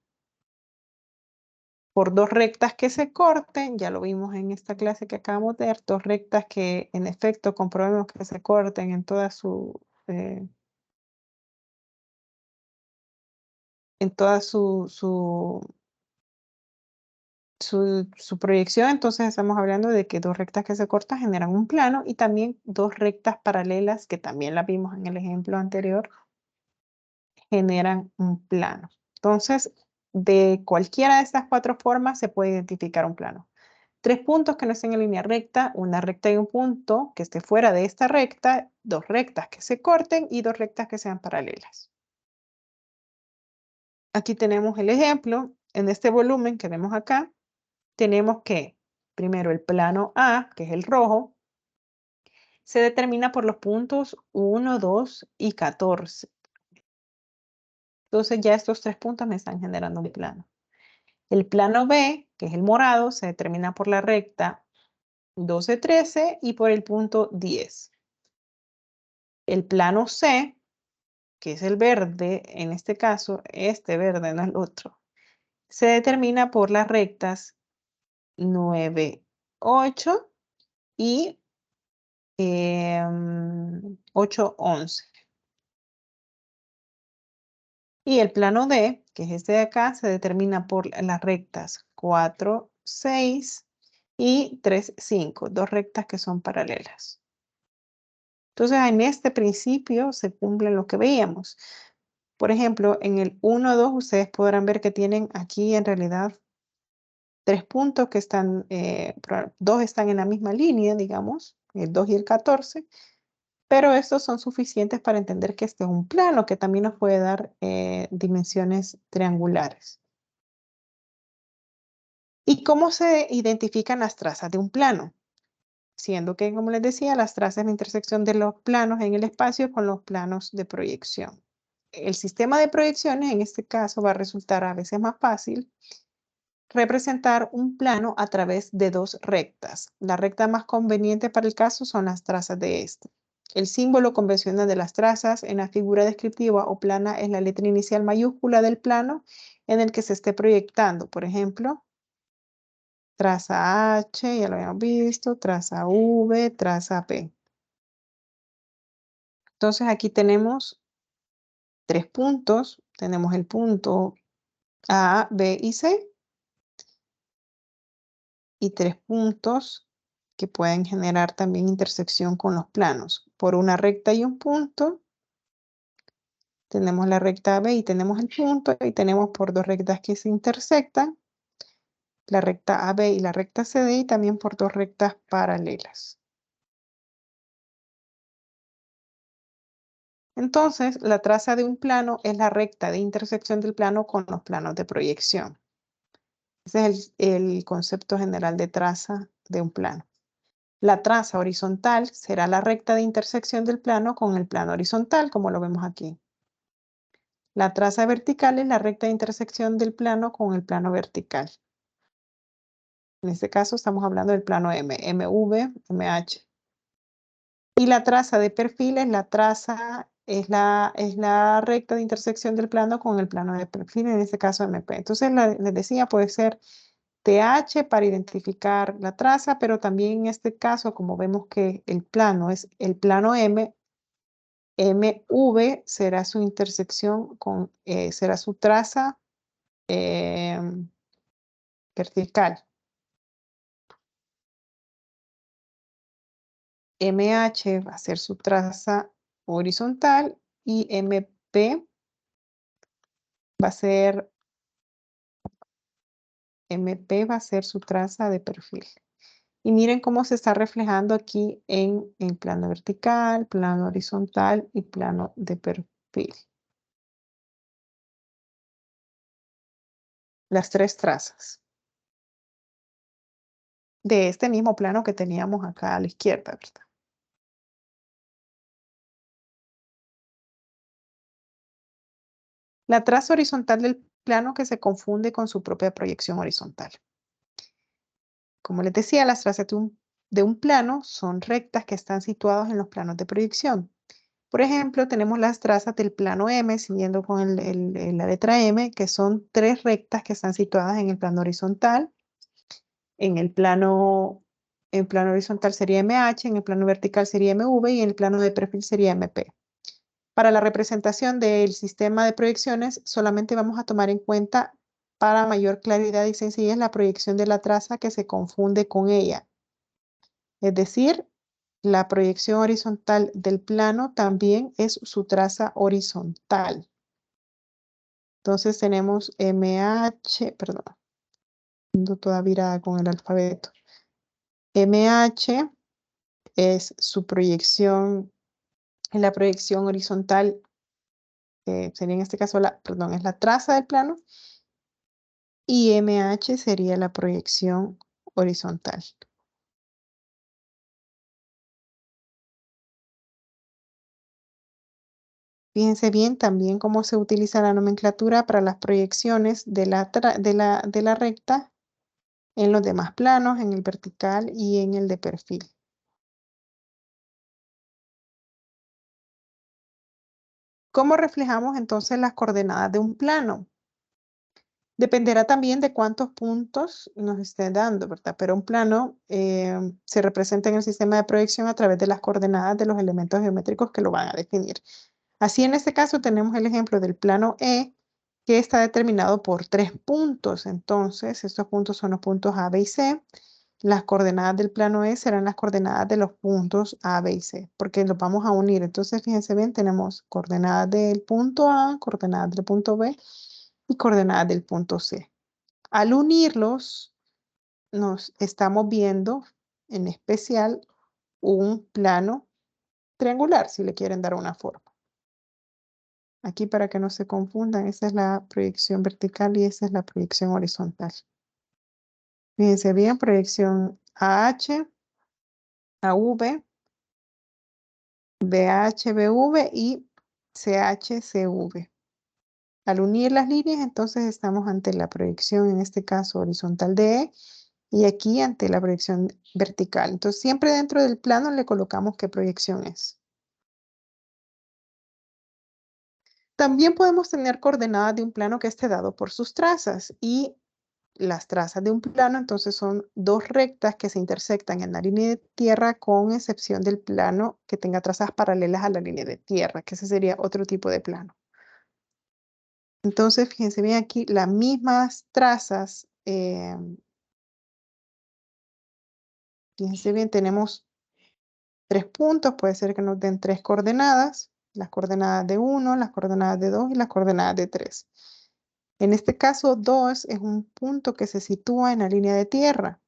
Por dos rectas que se corten, ya lo vimos en esta clase que acabamos de ver, dos rectas que en efecto comprobemos que se corten en toda su su proyección, entonces estamos hablando de que dos rectas que se cortan generan un plano y también dos rectas paralelas, que también las vimos en el ejemplo anterior, generan un plano. Entonces, de cualquiera de estas cuatro formas se puede identificar un plano. 3 puntos que no estén en línea recta, una recta y un punto que esté fuera de esta recta, 2 rectas que se corten y 2 rectas que sean paralelas. Aquí tenemos el ejemplo. En este volumen que vemos acá, tenemos que primero el plano A, que es el rojo, se determina por los puntos 1, 2 y 14. Entonces ya estos 3 puntos me están generando un plano. El plano B, que es el morado, se determina por la recta 12, 13 y por el punto 10. El plano C, que es el verde, en este caso, este verde, no el otro, se determina por las rectas 9, 8 y 8, 11. Y el plano D, que es este de acá, se determina por las rectas 4, 6 y 3, 5, 2 rectas que son paralelas. Entonces, en este principio se cumple lo que veíamos. Por ejemplo, en el 1, 2, ustedes podrán ver que tienen aquí en realidad 3 puntos que están, 2 están en la misma línea, digamos, el 2 y el 14. Pero estos son suficientes para entender que este es un plano que también nos puede dar dimensiones triangulares. ¿Y cómo se identifican las trazas de un plano? Siendo que, como les decía, las trazas es la intersección de los planos en el espacio con los planos de proyección. El sistema de proyecciones, en este caso, va a resultar a veces más fácil representar un plano a través de 2 rectas. La recta más conveniente para el caso son las trazas de este. El símbolo convencional de las trazas en la figura descriptiva o plana es la letra inicial mayúscula del plano en el que se esté proyectando. Por ejemplo, traza H, ya lo habíamos visto, traza V, traza P. Entonces aquí tenemos 3 puntos. Tenemos el punto A, B y C. Y 3 puntos que pueden generar también intersección con los planos. Por una recta y un punto, tenemos la recta AB y tenemos el punto, y tenemos por 2 rectas que se intersectan, la recta AB y la recta CD, y también por 2 rectas paralelas. Entonces, la traza de un plano es la recta de intersección del plano con los planos de proyección. Ese es el concepto general de traza de un plano. La traza horizontal será la recta de intersección del plano con el plano horizontal, como lo vemos aquí. La traza vertical es la recta de intersección del plano con el plano vertical. En este caso estamos hablando del plano M, MV, MH. Y la traza de perfil es es la recta de intersección del plano con el plano de perfil, en este caso MP. Entonces, les decía, puede ser TH para identificar la traza, pero también en este caso, como vemos que el plano es el plano M, MV será su intersección con, será su traza vertical. MH va a ser su traza horizontal y MP va a ser, su traza de perfil. Y miren cómo se está reflejando aquí en plano vertical, plano horizontal y plano de perfil. Las 3 trazas de este mismo plano que teníamos acá a la izquierda, ¿verdad? La traza horizontal del plano que se confunde con su propia proyección horizontal. Como les decía, las trazas de un plano son rectas que están situadas en los planos de proyección. Por ejemplo, tenemos las trazas del plano M, siguiendo con la letra M, que son 3 rectas que están situadas en el plano horizontal. En el plano horizontal sería MH, en el plano vertical sería MV y en el plano de perfil sería MP. Para la representación del sistema de proyecciones, solamente vamos a tomar en cuenta para mayor claridad y sencillez la proyección de la traza que se confunde con ella. Es decir, la proyección horizontal del plano también es su traza horizontal. Entonces tenemos MH, perdón, ando toda virada con el alfabeto. MH es su proyección, en la proyección horizontal, sería en este caso perdón, es la traza del plano, y MH sería la proyección horizontal. Fíjense bien también cómo se utiliza la nomenclatura para las proyecciones de la recta en los demás planos, en el vertical y en el de perfil. ¿Cómo reflejamos entonces las coordenadas de un plano? Dependerá también de cuántos puntos nos esté dando, ¿verdad? Pero un plano se representa en el sistema de proyección a través de las coordenadas de los elementos geométricos que lo van a definir. Así, en este caso, tenemos el ejemplo del plano E, que está determinado por 3 puntos. Entonces, estos puntos son los puntos A, B y C. Las coordenadas del plano E serán las coordenadas de los puntos A, B y C, porque los vamos a unir. Entonces, fíjense bien, tenemos coordenadas del punto A, coordenadas del punto B y coordenadas del punto C. Al unirlos, nos estamos viendo en especial un plano triangular, si le quieren dar una forma. Aquí para que no se confundan, esa es la proyección vertical y esa es la proyección horizontal. Fíjense bien, proyección AH, AV, BH, BV y CH, CV. Al unir las líneas, entonces estamos ante la proyección, en este caso horizontal de E, y aquí ante la proyección vertical. Entonces, siempre dentro del plano le colocamos qué proyección es. También podemos tener coordenadas de un plano que esté dado por sus trazas, y las trazas de un plano entonces son dos rectas que se intersectan en la línea de tierra, con excepción del plano que tenga trazas paralelas a la línea de tierra, que ese sería otro tipo de plano. Entonces, fíjense bien aquí, las mismas trazas, fíjense bien, tenemos 3 puntos, puede ser que nos den 3 coordenadas, las coordenadas de 1, las coordenadas de 2 y las coordenadas de 3. En este caso, 2 es un punto que se sitúa en la línea de tierra.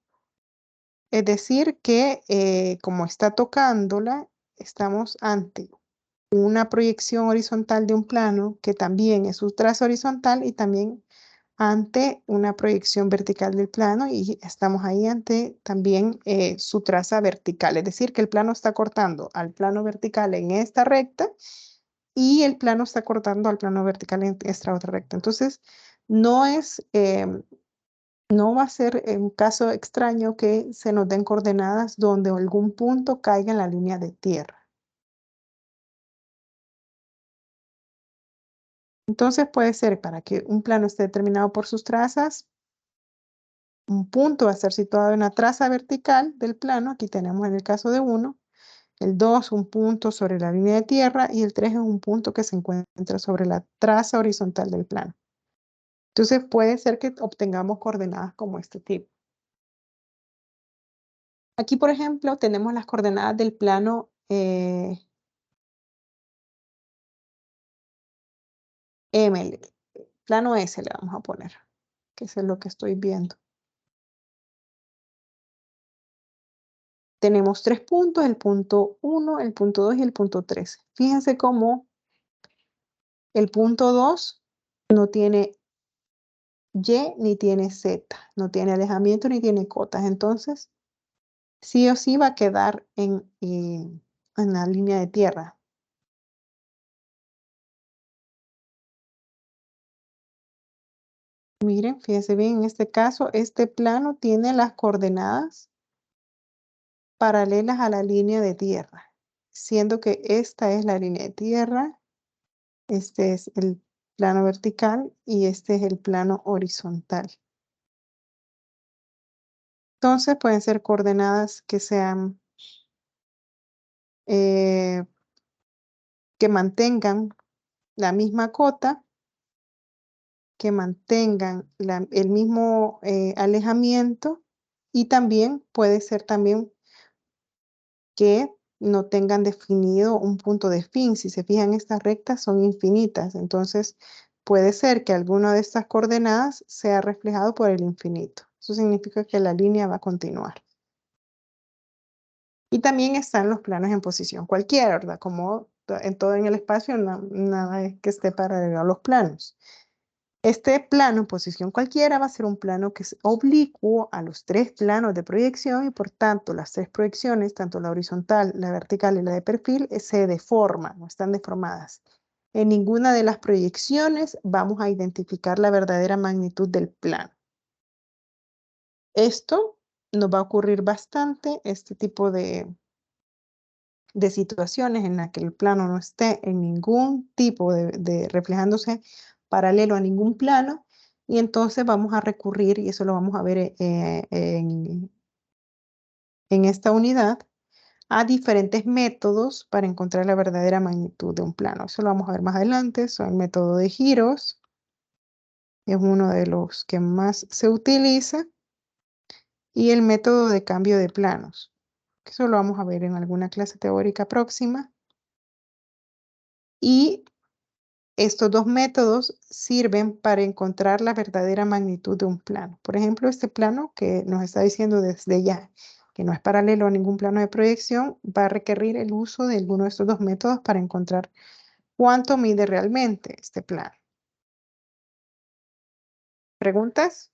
Es decir que como está tocándola, estamos ante una proyección horizontal de un plano que también es su trazo horizontal, y también ante una proyección vertical del plano, y estamos ahí ante también su traza vertical. Es decir, que el plano está cortando al plano vertical en esta recta y el plano está cortando al plano vertical en esta otra recta. Entonces, no va a ser un caso extraño que se nos den coordenadas donde algún punto caiga en la línea de tierra. Entonces puede ser, para que un plano esté determinado por sus trazas, un punto va a estar situado en la traza vertical del plano. Aquí tenemos en el caso de 1, el 2 un punto sobre la línea de tierra y el 3 es un punto que se encuentra sobre la traza horizontal del plano. Entonces puede ser que obtengamos coordenadas como este tipo. Aquí, por ejemplo, tenemos las coordenadas del plano M, plano S le vamos a poner, que es lo que estoy viendo. Tenemos 3 puntos, el punto 1, el punto 2 y el punto 3. Fíjense cómo el punto 2 no tiene Y ni tiene Z, no tiene alejamiento ni tiene cotas. Entonces, sí o sí va a quedar en la línea de tierra. Miren, fíjense bien, en este caso, este plano tiene las coordenadas paralelas a la línea de tierra, siendo que esta es la línea de tierra, este es el plano vertical y este es el plano horizontal. Entonces pueden ser coordenadas que sean, que mantengan la misma cota, que mantengan el mismo alejamiento, y también puede ser también que no tengan definido un punto de fin. Si se fijan, estas rectas son infinitas, entonces puede ser que alguna de estas coordenadas sea reflejado por el infinito. Eso significa que la línea va a continuar. Y también están los planos en posición cualquiera, ¿verdad? Como en todo en el espacio, nada es que esté paralelo a los planos. Este plano en posición cualquiera va a ser un plano que es oblicuo a los tres planos de proyección y por tanto las tres proyecciones, tanto la horizontal, la vertical y la de perfil, se deforman, no están deformadas. En ninguna de las proyecciones vamos a identificar la verdadera magnitud del plano. Esto nos va a ocurrir bastante, este tipo de situaciones en las que el plano no esté en ningún tipo de reflejándose paralelo a ningún plano, y entonces vamos a recurrir, y eso lo vamos a ver en esta unidad, a diferentes métodos para encontrar la verdadera magnitud de un plano. Eso lo vamos a ver más adelante. Son el método de giros, es uno de los que más se utiliza, y el método de cambio de planos, que eso lo vamos a ver en alguna clase teórica próxima. Y estos dos métodos sirven para encontrar la verdadera magnitud de un plano. Por ejemplo, este plano que nos está diciendo desde ya que no es paralelo a ningún plano de proyección, va a requerir el uso de alguno de estos dos métodos para encontrar cuánto mide realmente este plano. ¿Preguntas?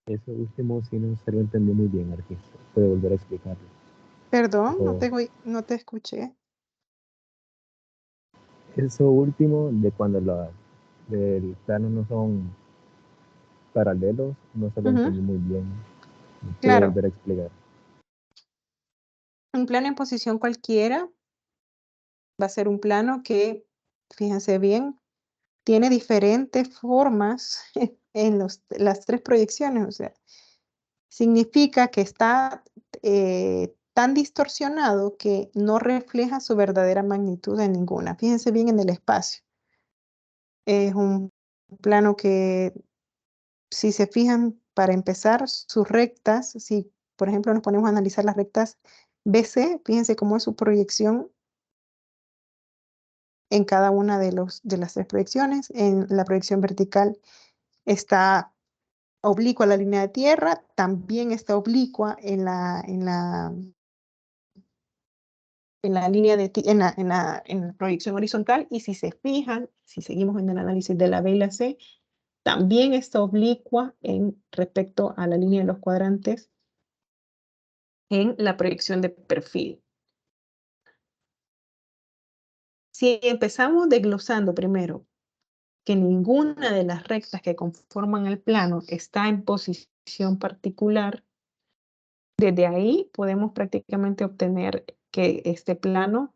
Eso último sí no se lo entendí muy bien, Arquis. Puede volver a explicarlo. Perdón, O no te escuché. eso último de cuando los planos no son paralelos, no se lo Ujú, entendí muy bien. Puede claro, volver a explicar. un plano en posición cualquiera va a ser un plano que, fíjense bien, tiene diferentes formas en las tres proyecciones. O sea, significa que está tan distorsionado que no refleja su verdadera magnitud en ninguna. Fíjense bien en el espacio. Es un plano que, si se fijan, para empezar, sus rectas, si por ejemplo nos ponemos a analizar las rectas BC, fíjense cómo es su proyección en cada una de las tres proyecciones. En la proyección vertical está oblicua a la línea de tierra, también está oblicua en la línea en la proyección horizontal, y si se fijan, si seguimos en el análisis de la B y la C, también está oblicua en respecto a la línea de los cuadrantes en la proyección de perfil. Si empezamos desglosando primero que ninguna de las rectas que conforman el plano está en posición particular, desde ahí podemos prácticamente obtener que este plano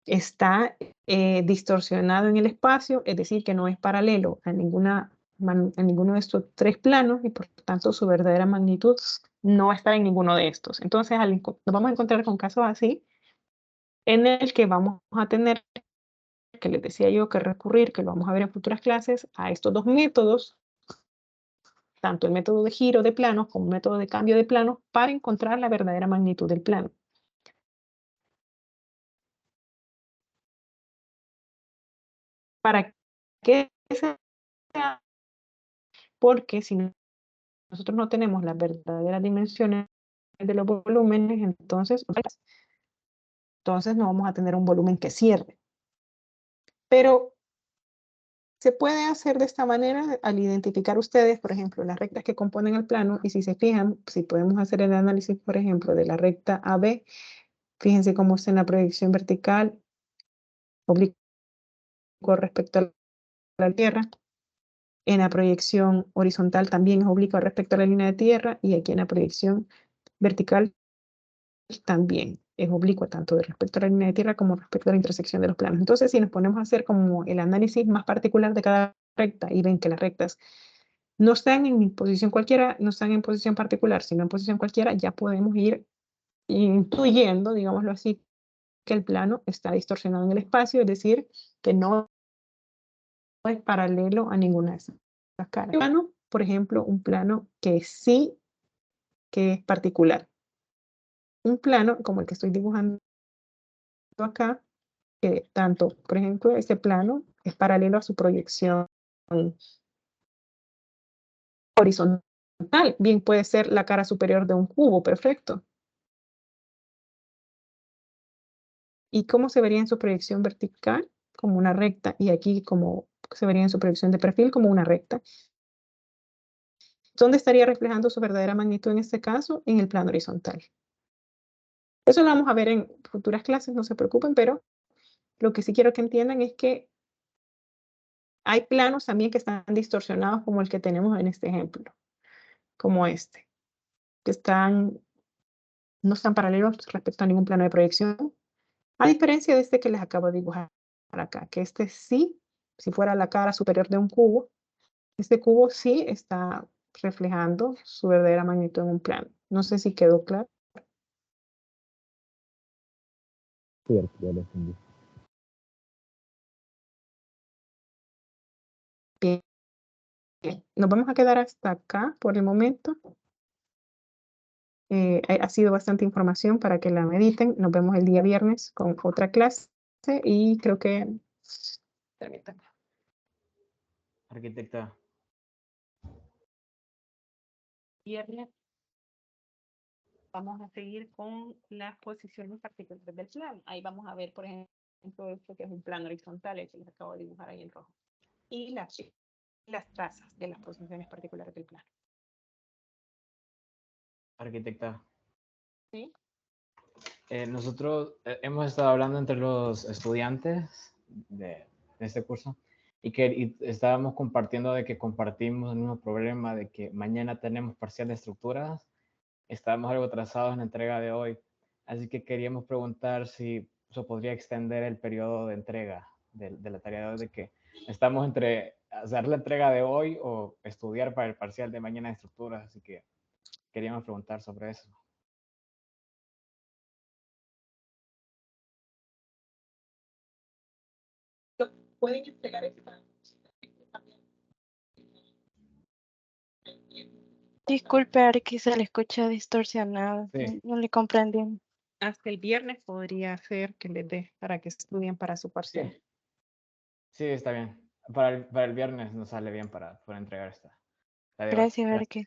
está distorsionado en el espacio, es decir, que no es paralelo a ninguno de estos tres planos, y por tanto su verdadera magnitud no está en ninguno de estos. Entonces, nos vamos a encontrar con casos así, en el que vamos a tener, que les decía yo, que recurrir, que lo vamos a ver en futuras clases, a estos dos métodos, tanto el método de giro de planos como el método de cambio de planos, para encontrar la verdadera magnitud del plano. ¿Para qué sea? Porque si nosotros no tenemos las verdaderas dimensiones de los volúmenes, entonces no vamos a tener un volumen que cierre. Pero se puede hacer de esta manera al identificar ustedes, por ejemplo, las rectas que componen el plano, y si se fijan, si podemos hacer el análisis, por ejemplo, de la recta AB, fíjense cómo está en la proyección vertical, oblicuo respecto a la Tierra. En la proyección horizontal también es oblicuo respecto a la línea de tierra, y aquí en la proyección vertical también es oblicua tanto respecto a la línea de tierra como respecto a la intersección de los planos. Entonces, si nos ponemos a hacer como el análisis más particular de cada recta y ven que las rectas no están en posición cualquiera, no están en posición particular, sino en posición cualquiera, ya podemos ir intuyendo, digámoslo así, que el plano está distorsionado en el espacio, es decir, que no es paralelo a ninguna de esas caras. Plano, por ejemplo, un plano que sí que es particular. un plano como el que estoy dibujando acá, que tanto, por ejemplo, este plano es paralelo a su proyección horizontal. Bien puede ser la cara superior de un cubo, perfecto. ¿Y cómo se vería en su proyección vertical? Como una recta. Y aquí como se vería en su proyección de perfil como una recta. ¿Dónde estaría reflejando su verdadera magnitud en este caso? En el plano horizontal. Eso lo vamos a ver en futuras clases, no se preocupen, pero lo que sí quiero que entiendan es que hay planos también que están distorsionados como el que tenemos en este ejemplo, como este, que no están paralelos respecto a ningún plano de proyección, a diferencia de este que les acabo de dibujar acá, que este sí, si fuera la cara superior de un cubo, este cubo sí está reflejando su verdadera magnitud en un plano. No sé si quedó claro. Cierto, ya lo entendí. Bien. Nos vamos a quedar hasta acá por el momento. Ha sido bastante información para que la mediten. Nos vemos el día viernes con otra clase y creo que... Permítanme. Arquitecta. Viernes vamos a seguir con las posiciones particulares del plano. Ahí vamos a ver, por ejemplo, esto que es un plano horizontal, el que les acabo de dibujar ahí en rojo. Y las trazas de las posiciones particulares del plano. Arquitecta. ¿Sí? Nosotros hemos estado hablando entre los estudiantes de este curso y estábamos compartiendo de que compartimos el mismo problema de que mañana tenemos parcial de estructuras. Estábamos algo atrasados en la entrega de hoy, así que queríamos preguntar si se podría extender el periodo de entrega de la tarea de hoy, de que estamos entre hacer la entrega de hoy o estudiar para el parcial de mañana de estructuras, así que queríamos preguntar sobre eso. Pueden entregar esta. Disculpe, Arqui, se le escucha distorsionado. Sí. No le comprendí. Hasta el viernes podría ser que les dé para que estudien para su parcial. Sí, sí, está bien. Para el viernes nos sale bien para poder entregar esta. La de hoy. Gracias, Arqui.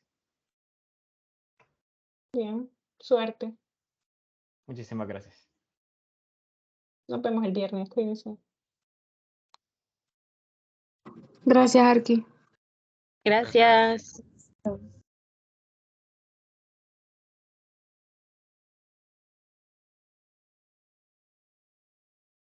Bien, suerte. Muchísimas gracias. Nos vemos el viernes, cuídense. Gracias, Arqui. Gracias.